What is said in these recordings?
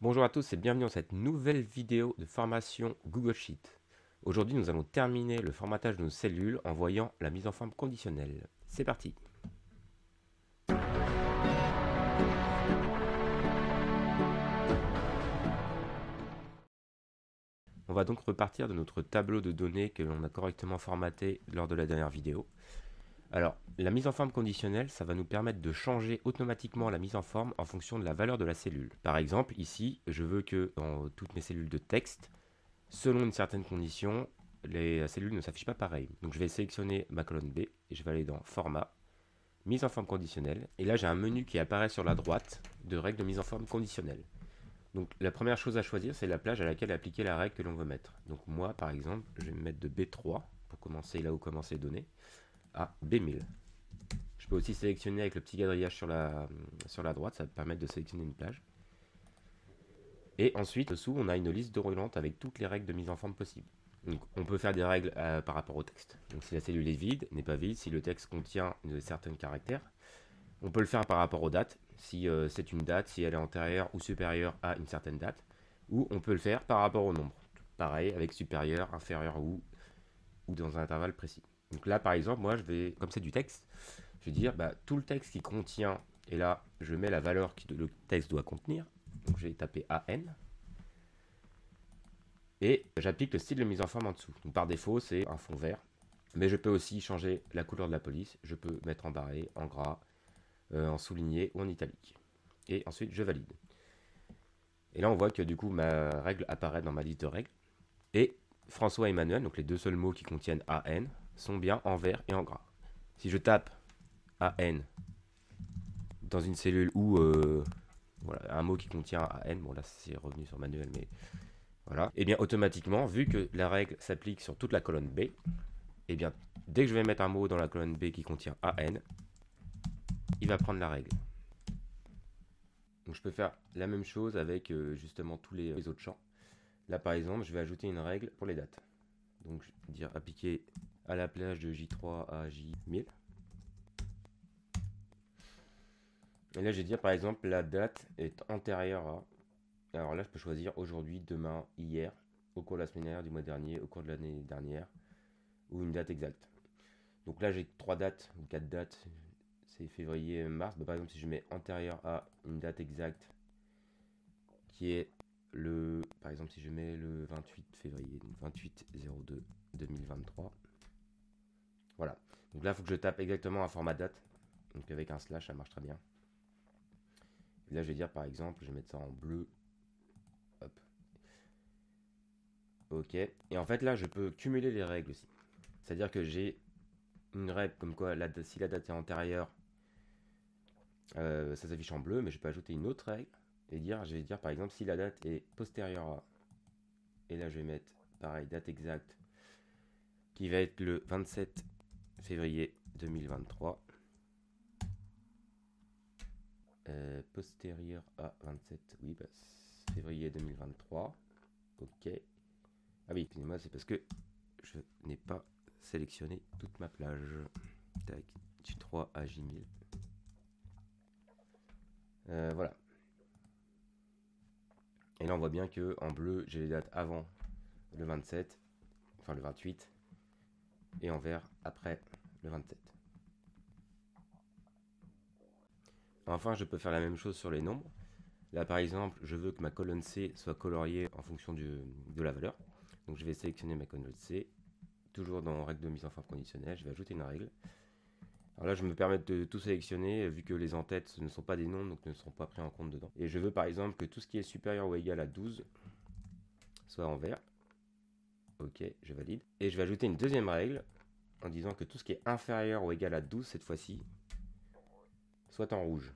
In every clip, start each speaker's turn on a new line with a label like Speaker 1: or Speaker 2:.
Speaker 1: Bonjour à tous et bienvenue dans cette nouvelle vidéo de formation Google Sheet. Aujourd'hui, nous allons terminer le formatage de nos cellules en voyant la mise en forme conditionnelle. C'est parti! On va donc repartir de notre tableau de données que l'on a correctement formaté lors de la dernière vidéo. Alors, la mise en forme conditionnelle, ça va nous permettre de changer automatiquement la mise en forme en fonction de la valeur de la cellule. Par exemple, ici, je veux que dans toutes mes cellules de texte, selon une certaine condition, les cellules ne s'affichent pas pareil. Donc je vais sélectionner ma colonne B et je vais aller dans Format, Mise en forme conditionnelle. Et là, j'ai un menu qui apparaît sur la droite de règles de mise en forme conditionnelle. Donc la première chose à choisir, c'est la plage à laquelle appliquer la règle que l'on veut mettre. Donc moi, par exemple, je vais me mettre de B3 pour commencer là où commencent les données à B1000. Je peux aussi sélectionner avec le petit quadrillage sur la droite, ça va permettre de sélectionner une plage. Et ensuite, dessous, on a une liste déroulante avec toutes les règles de mise en forme possibles. Donc, on peut faire des règles par rapport au texte. Donc si la cellule est vide, n'est pas vide, si le texte contient certains caractères. On peut le faire par rapport aux dates, si c'est une date, si elle est antérieure ou supérieure à une certaine date. Ou on peut le faire par rapport au nombre. Pareil, avec supérieur, inférieur ou dans un intervalle précis. Donc là, par exemple, moi, je vais, comme c'est du texte, je vais dire tout le texte qui contient, et là, je mets la valeur que le texte doit contenir. Donc je vais taper AN. Et j'applique le style de mise en forme en dessous. Donc par défaut, c'est un fond vert. Mais je peux aussi changer la couleur de la police. Je peux mettre en barré, en gras, en souligné ou en italique. Et ensuite, je valide. Et là, on voit que du coup, ma règle apparaît dans ma liste de règles. Et François et Emmanuel, donc les deux seuls mots qui contiennent AN, sont bien en vert et en gras. Si je tape AN dans une cellule où voilà, un mot qui contient AN, bon là c'est revenu sur Manuel, mais voilà, et bien automatiquement, vu que la règle s'applique sur toute la colonne B, et bien dès que je vais mettre un mot dans la colonne B qui contient AN, il va prendre la règle. Donc je peux faire la même chose avec justement tous les autres champs. Là par exemple, je vais ajouter une règle pour les dates. Donc je vais dire appliquer à la plage de J3 à J1000. Et là je vais dire par exemple la date est antérieure à... Alors là je peux choisir aujourd'hui, demain, hier, au cours de la semaine dernière, du mois dernier, au cours de l'année dernière, ou une date exacte. Donc là j'ai 3 dates, ou 4 dates, c'est février, mars. Par exemple si je mets antérieur à une date exacte, qui est le... Par exemple si je mets le 28 février, donc 28/02/2023. Voilà. Donc là il faut que je tape exactement un format date. Donc avec un slash ça marche très bien. Et là je vais dire par exemple, je vais mettre ça en bleu. Hop. Ok. Et en fait là je peux cumuler les règles aussi. C'est-à-dire que j'ai une règle comme quoi si la date est antérieure, ça s'affiche en bleu, mais je peux ajouter une autre règle et je vais dire par exemple si la date est postérieure à, et là je vais mettre pareil date exacte qui va être le 27 février 2023, postérieur à 27, oui, février 2023, ok. Ah oui, excusez-moi, c'est parce que je n'ai pas sélectionné toute ma plage. Tac, J3 à J1000. Voilà. Et là on voit bien que en bleu j'ai les dates avant le 27, enfin le 28, et en vert après le 27. Enfin je peux faire la même chose sur les nombres. Là par exemple je veux que ma colonne C soit coloriée en fonction de la valeur. Donc je vais sélectionner ma colonne C, toujours dans règle de mise en forme conditionnelle, je vais ajouter une règle. Alors là je me permets de tout sélectionner vu que les en-têtes ne sont pas des nombres donc ne seront pas pris en compte dedans. Et je veux par exemple que tout ce qui est supérieur ou égal à 12 soit en vert. Ok, je valide. Et je vais ajouter une deuxième règle en disant que tout ce qui est inférieur ou égal à 12 cette fois-ci soit en rouge.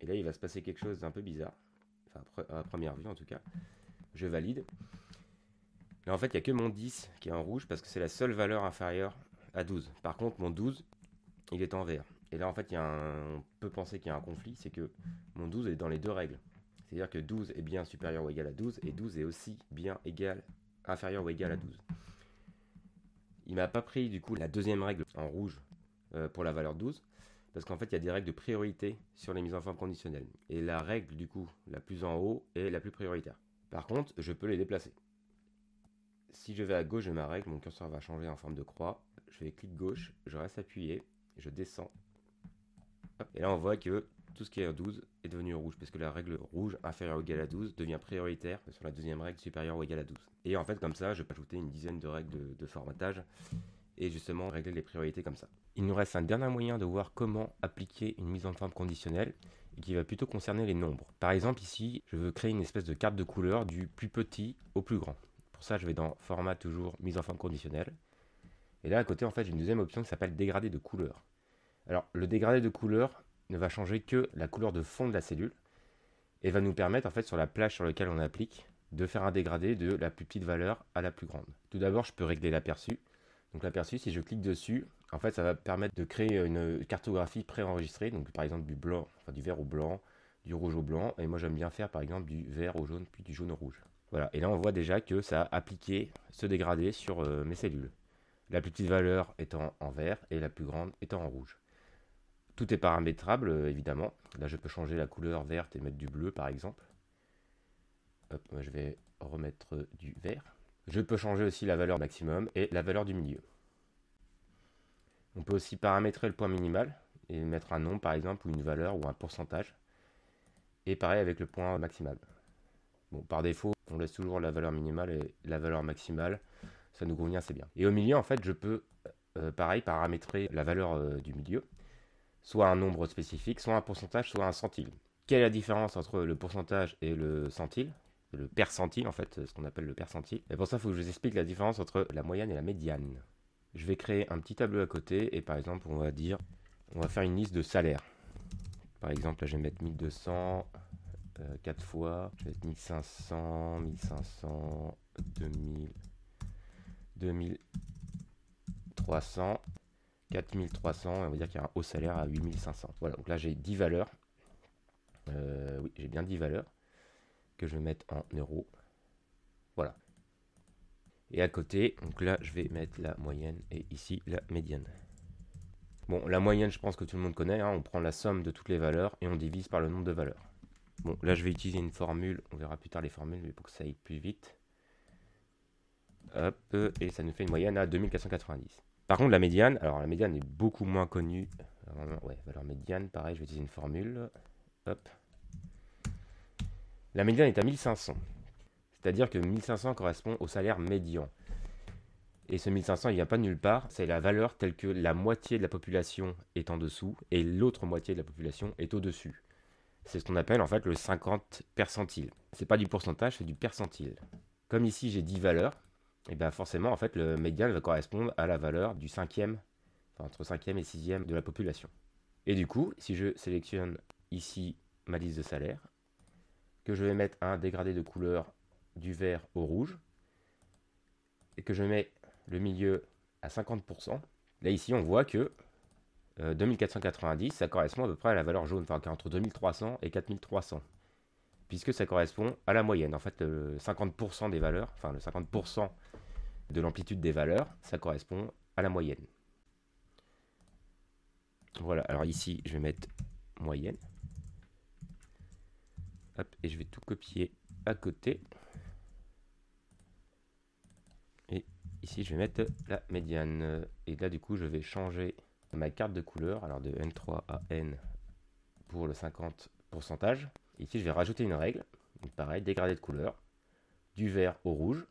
Speaker 1: Et là il va se passer quelque chose d'un peu bizarre, enfin à première vue en tout cas. Je valide. Là en fait il n'y a que mon 10 qui est en rouge parce que c'est la seule valeur inférieure à 12. Par contre mon 12 il est en vert. Et là en fait on peut penser qu'il y a un conflit, c'est que mon 12 est dans les deux règles. C'est-à-dire que 12 est bien supérieur ou égal à 12 et 12 est aussi bien inférieur ou égal à 12. Il m'a pas pris du coup la deuxième règle en rouge pour la valeur 12. parce qu'en fait, il y a des règles de priorité sur les mises en forme conditionnelles. Et la règle, du coup, la plus en haut est la plus prioritaire. Par contre, je peux les déplacer. Si je vais à gauche de ma règle, mon curseur va changer en forme de croix. Je fais clic gauche, je reste appuyé, je descends. Hop, et là, on voit que tout ce qui est à 12 est devenu rouge, parce que la règle rouge inférieure ou égale à 12 devient prioritaire sur la deuxième règle supérieure ou égale à 12. Et en fait, comme ça, je peux ajouter une dizaine de règles de formatage et justement régler les priorités comme ça. Il nous reste un dernier moyen de voir comment appliquer une mise en forme conditionnelle et qui va plutôt concerner les nombres. Par exemple, ici, je veux créer une espèce de carte de couleur du plus petit au plus grand. Pour ça, je vais dans format, toujours mise en forme conditionnelle. Et là, à côté, en fait, j'ai une deuxième option qui s'appelle dégradé de couleur. Alors, le dégradé de couleur ne va changer que la couleur de fond de la cellule et va nous permettre, en fait, sur la plage sur laquelle on applique, de faire un dégradé de la plus petite valeur à la plus grande. Tout d'abord, je peux régler l'aperçu. Donc l'aperçu, si je clique dessus, en fait, ça va permettre de créer une cartographie préenregistrée. Donc par exemple du blanc, enfin du vert au blanc, du rouge au blanc. Et moi, j'aime bien faire par exemple du vert au jaune, puis du jaune au rouge. Voilà. Et là, on voit déjà que ça a appliqué ce dégradé sur mes cellules. La plus petite valeur étant en vert et la plus grande étant en rouge. Tout est paramétrable, évidemment. Là, je peux changer la couleur verte et mettre du bleu, par exemple. Hop, moi, je vais remettre du vert. Je peux changer aussi la valeur maximum et la valeur du milieu. On peut aussi paramétrer le point minimal et mettre un nombre, par exemple, ou une valeur, ou un pourcentage. Et pareil avec le point maximal. Bon, par défaut, on laisse toujours la valeur minimale et la valeur maximale. Ça nous convient assez bien. Et au milieu, en fait, je peux, pareil, paramétrer la valeur du milieu. Soit un nombre spécifique, soit un pourcentage, soit un centile. Quelle est la différence entre le pourcentage et le centile? Le percentile, en fait, ce qu'on appelle le percentile. Et pour ça, il faut que je vous explique la différence entre la moyenne et la médiane. Je vais créer un petit tableau à côté et par exemple, on va faire une liste de salaires. Par exemple, là, je vais mettre 1200, 4 fois, je vais mettre 1500, 1500, 2000, 2300, 4300, on va dire qu'il y a un haut salaire à 8500. Voilà, donc là j'ai 10 valeurs. Oui, j'ai bien 10 valeurs que je vais mettre en euros. Voilà. Et à côté, donc là je vais mettre la moyenne et ici la médiane. Bon, la moyenne, je pense que tout le monde connaît, hein, on prend la somme de toutes les valeurs et on divise par le nombre de valeurs. Bon, là je vais utiliser une formule, on verra plus tard les formules, mais pour que ça aille plus vite. Hop, et ça nous fait une moyenne à 2490. Par contre, la médiane, alors la médiane est beaucoup moins connue. Ouais, valeur médiane, pareil, je vais utiliser une formule. Hop. La médiane est à 1500. C'est-à-dire que 1500 correspond au salaire médian. Et ce 1500, il ne vient pas de nulle part. C'est la valeur telle que la moitié de la population est en dessous et l'autre moitié de la population est au-dessus. C'est ce qu'on appelle en fait le 50 percentile. C'est pas du pourcentage, c'est du percentile. Comme ici j'ai 10 valeurs, et bien forcément en fait le médian va correspondre à la valeur du cinquième, enfin entre 5e et 6e de la population. Et du coup, si je sélectionne ici ma liste de salaires, que je vais mettre un dégradé de couleur du vert au rouge, et que je mets le milieu à 50%, là ici on voit que 2490, ça correspond à peu près à la valeur jaune, enfin entre 2300 et 4300, puisque ça correspond à la moyenne. En fait, le 50% des valeurs, enfin le 50% de l'amplitude des valeurs, ça correspond à la moyenne. Voilà, alors ici, je vais mettre moyenne. Hop, et je vais tout copier à côté. Et ici, je vais mettre la médiane. Et là, du coup, je vais changer ma carte de couleur, alors de N3 à N pour le 50 pourcentage. Ici, je vais rajouter une règle. Donc, pareil, dégradé de couleur, du vert au rouge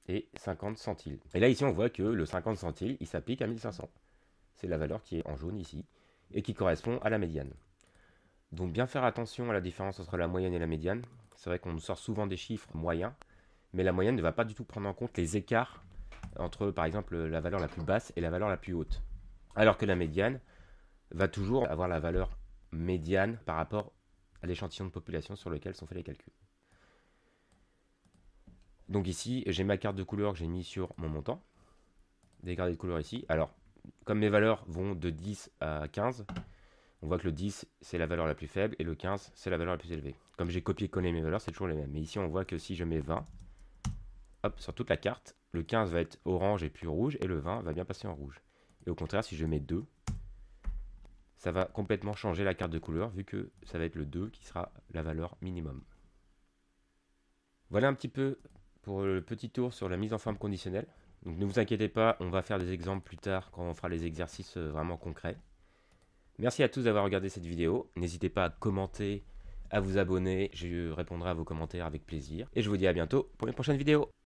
Speaker 1: et 50 centiles. Et là, ici, on voit que le 50 centiles, il s'applique à 1500. C'est la valeur qui est en jaune ici et qui correspond à la médiane. Donc, bien faire attention à la différence entre la moyenne et la médiane. C'est vrai qu'on nous sort souvent des chiffres moyens, mais la moyenne ne va pas du tout prendre en compte les écarts entre, par exemple, la valeur la plus basse et la valeur la plus haute. Alors que la médiane va toujours avoir la valeur médiane par rapport à l'échantillon de population sur lequel sont faits les calculs. Donc ici, j'ai ma carte de couleur que j'ai mis sur mon montant. Dégradé de couleur ici. Alors, comme mes valeurs vont de 10 à 15, on voit que le 10, c'est la valeur la plus faible et le 15, c'est la valeur la plus élevée. Comme j'ai copié-collé mes valeurs, c'est toujours les mêmes. Mais ici, on voit que si je mets 20, hop, sur toute la carte, le 15 va être orange et puis rouge et le 20 va bien passer en rouge. Et au contraire, si je mets 2, ça va complètement changer la carte de couleur vu que ça va être le 2 qui sera la valeur minimum. Voilà un petit peu pour le petit tour sur la mise en forme conditionnelle. Donc ne vous inquiétez pas, on va faire des exemples plus tard quand on fera les exercices vraiment concrets. Merci à tous d'avoir regardé cette vidéo. N'hésitez pas à commenter, à vous abonner. Je répondrai à vos commentaires avec plaisir. Et je vous dis à bientôt pour une prochaine vidéo.